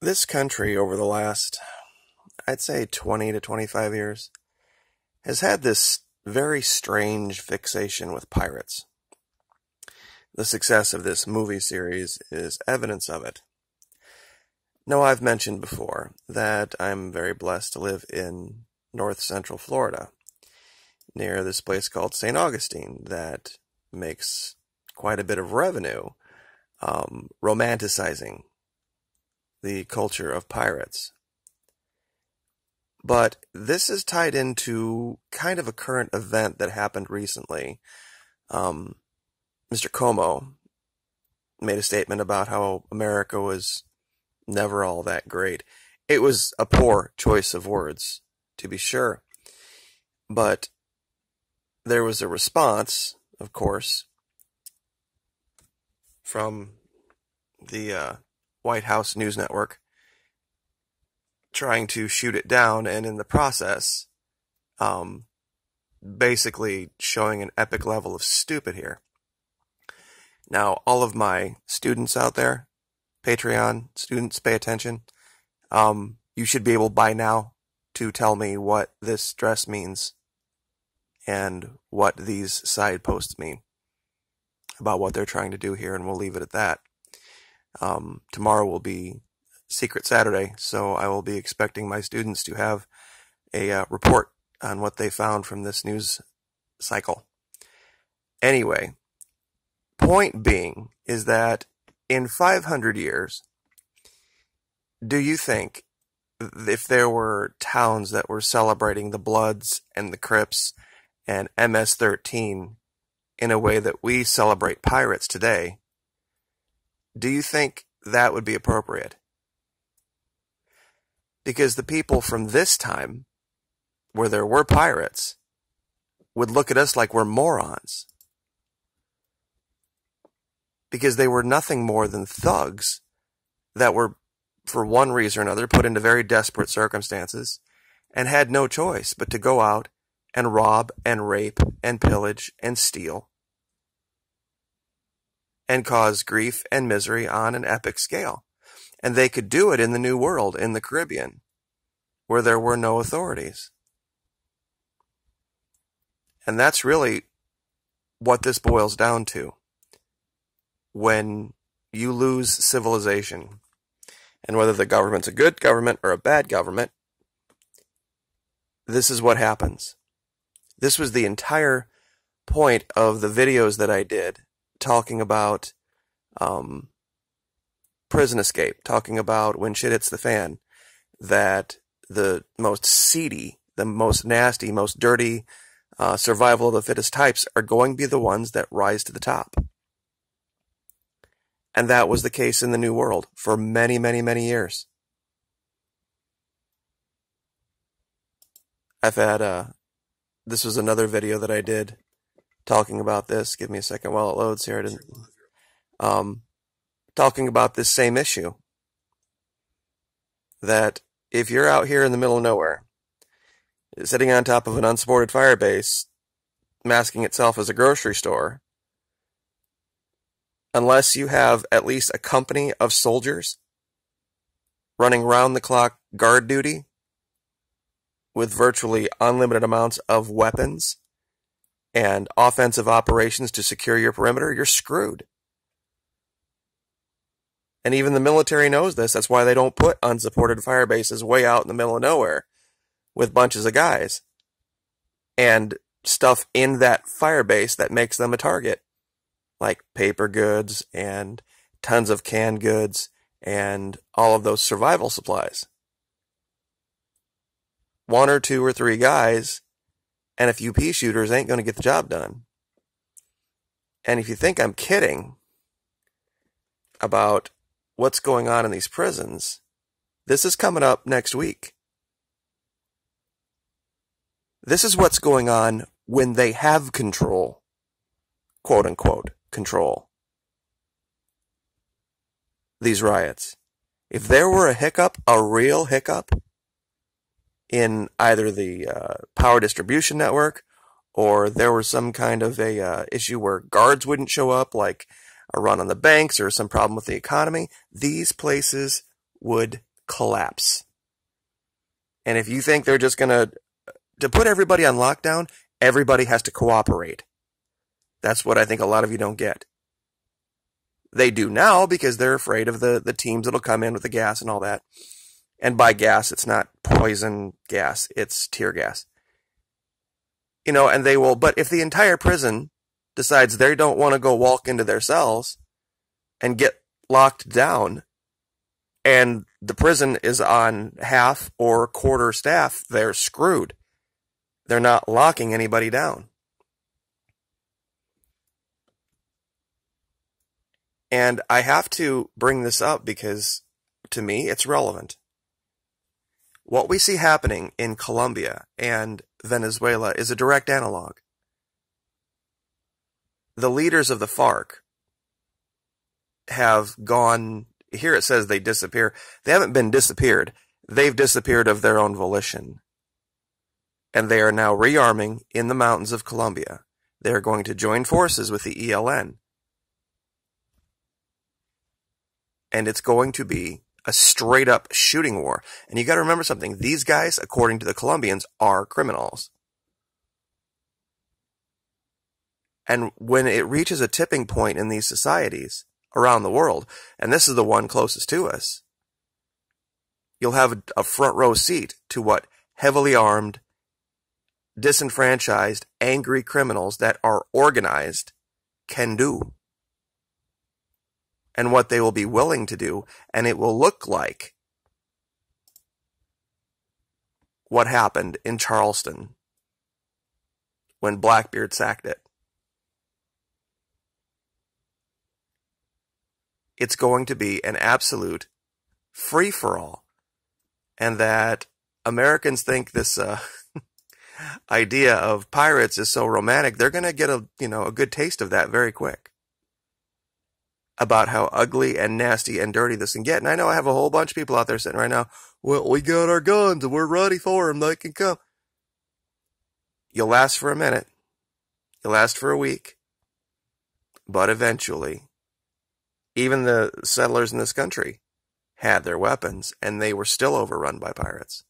This country over the last, I'd say 20 to 25 years, has had this very strange fixation with pirates. The success of this movie series is evidence of it. Now, I've mentioned before that I'm very blessed to live in north central Florida, near this place called St. Augustine that makes quite a bit of revenue romanticizing the culture of pirates. But this is tied into kind of a current event that happened recently. Mr. Como made a statement about how America was never all that great. It was a poor choice of words, to be sure. But there was a response, of course, from the White House News Network trying to shoot it down, and in the process, basically showing an epic level of stupid here. Now, all of my students out there, Patreon students, pay attention. You should be able by now to tell me what this dress means and what these side posts mean about what they're trying to do here, and we'll leave it at that. Tomorrow will be Secret Saturday, so I will be expecting my students to have a report on what they found from this news cycle. Anyway, point being is that in 500 years, do you think if there were towns that were celebrating the Bloods and the Crips and MS-13 in a way that we celebrate pirates today, do you think that would be appropriate? Because the people from this time, where there were pirates, would look at us like we're morons. Because they were nothing more than thugs that were, for one reason or another, put into very desperate circumstances and had no choice but to go out and rob and rape and pillage and steal and cause grief and misery on an epic scale. And they could do it in the New World, in the Caribbean, where there were no authorities. And that's really what this boils down to. When you lose civilization, and whether the government's a good government or a bad government, this is what happens. This was the entire point of the videos that I did, talking about prison escape, talking about when shit hits the fan, that the most seedy, the most nasty, most dirty survival of the fittest types are going to be the ones that rise to the top. And that was the case in the New World for many, many, many years. I've had, this was another video that I did talking about this. Give me a second while it loads here. Talking about this same issue. That if you're out here in the middle of nowhere, sitting on top of an unsupported fire base, masking itself as a grocery store, unless you have at least a company of soldiers running round-the-clock guard duty with virtually unlimited amounts of weapons and offensive operations to secure your perimeter, you're screwed. And even the military knows this. That's why they don't put unsupported fire bases way out in the middle of nowhere with bunches of guys and stuff in that fire base that makes them a target, like paper goods and tons of canned goods and all of those survival supplies. One or two or three guys and a few pea shooters ain't going to get the job done. And if you think I'm kidding about what's going on in these prisons, this is coming up next week. This is what's going on when they have control, quote unquote, control. These riots. If there were a hiccup, a real hiccup, in either the power distribution network, or there was some kind of a issue where guards wouldn't show up, like a run on the banks or some problem with the economy, these places would collapse. And if you think they're just going to put everybody on lockdown, everybody has to cooperate. That's what I think a lot of you don't get. They do now because they're afraid of the teams that'll come in with the gas and all that. And by gas, it's not poison gas, it's tear gas. You know, and they will, but if the entire prison decides they don't want to go walk into their cells and get locked down, and the prison is on half or quarter staff, they're screwed. They're not locking anybody down. And I have to bring this up because, to me, it's relevant. What we see happening in Colombia and Venezuela is a direct analog. The leaders of the FARC have gone, here it says they disappear. They haven't been disappeared. They've disappeared of their own volition. And they are now rearming in the mountains of Colombia. They are going to join forces with the ELN. And it's going to be a straight up shooting war. And you got to remember something. These guys, according to the Colombians, are criminals. And when it reaches a tipping point in these societies around the world, and this is the one closest to us, you'll have a front row seat to what heavily armed, disenfranchised, angry criminals that are organized can do. And what they will be willing to do, and it will look like what happened in Charleston when Blackbeard sacked it. It's going to be an absolute free-for-all, and that Americans think this idea of pirates is so romantic, they're going to get a good taste of that very quick. About how ugly and nasty and dirty this can get. And I know I have a whole bunch of people out there sitting right now, well, we got our guns and we're ready for them. They can come. You'll last for a minute. You'll last for a week. But eventually, even the settlers in this country had their weapons and they were still overrun by pirates.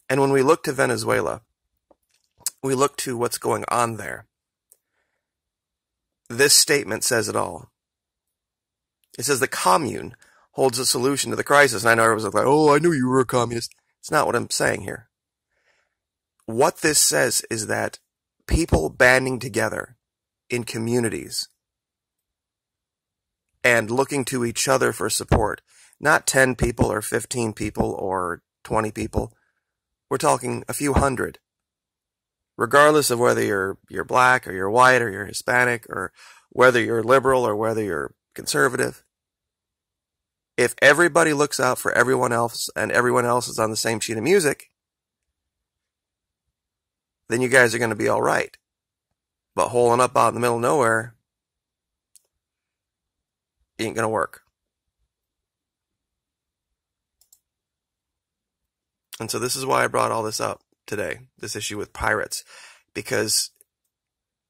And when we look to Venezuela, we look to what's going on there. This statement says it all. It says the commune holds a solution to the crisis. And I know everyone's like, oh, I knew you were a communist. It's not what I'm saying here. What this says is that people banding together in communities and looking to each other for support, not 10 people or 15 people or 20 people. We're talking a few hundred. Regardless of whether you're black or you're white or you're Hispanic or whether you're liberal or whether you're conservative, if everybody looks out for everyone else and everyone else is on the same sheet of music, then you guys are going to be all right. But holing up out in the middle of nowhere ain't going to work. And so this is why I brought all this up today, this issue with pirates, because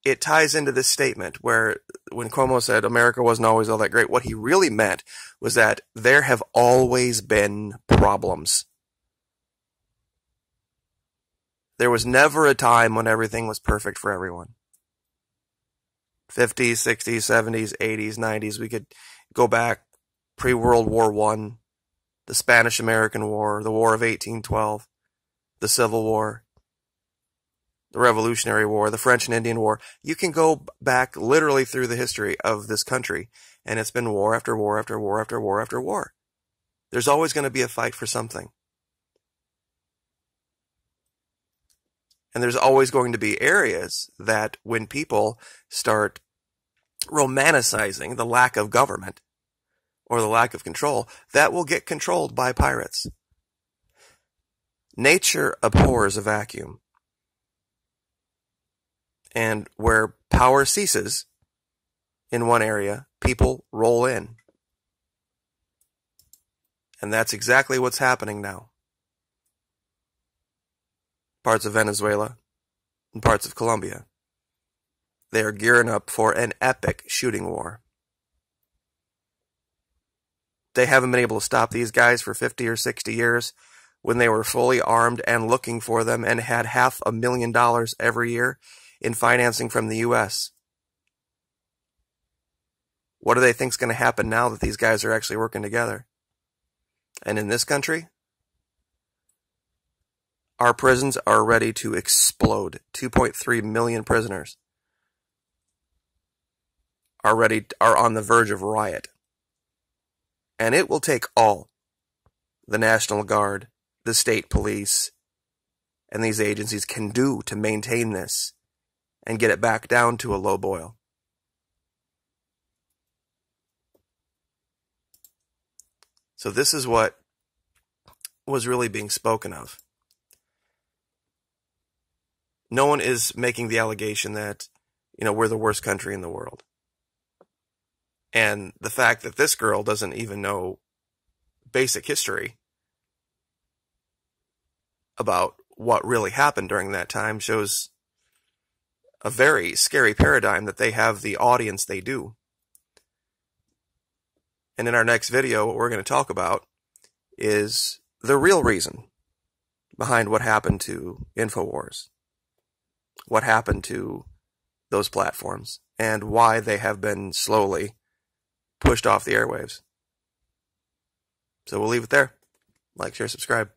it ties into this statement where when Cuomo said America wasn't always all that great, what he really meant was that there have always been problems. There was never a time when everything was perfect for everyone. 50s, 60s, 70s, 80s, 90s, we could go back pre-World War I, the Spanish-American War, the War of 1812, the Civil War, the Revolutionary War, the French and Indian War. You can go back literally through the history of this country, and it's been war after war after war after war after war. There's always going to be a fight for something. And there's always going to be areas that when people start romanticizing the lack of government or the lack of control, that will get controlled by pirates. Nature abhors a vacuum. And where power ceases in one area, people roll in. And that's exactly what's happening now. Parts of Venezuela and parts of Colombia. They are gearing up for an epic shooting war. they haven't been able to stop these guys for 50 or 60 years when they were fully armed and looking for them and had $500,000 every year in financing from the U.S. What do they think is going to happen now that these guys are actually working together? And in this country, our prisons are ready to explode. 2.3 million prisoners are on the verge of riot. And it will take all the National Guard, the state police, and these agencies can do to maintain this and get it back down to a low boil. So this is what was really being spoken of. No one is making the allegation that, we're the worst country in the world. And the fact that this girl doesn't even know basic history about what really happened during that time shows a very scary paradigm that they have the audience they do. And in our next video, what we're going to talk about is the real reason behind what happened to InfoWars, what happened to those platforms, and why they have been slowly pushed off the airwaves. So we'll leave it there. Like, share, subscribe.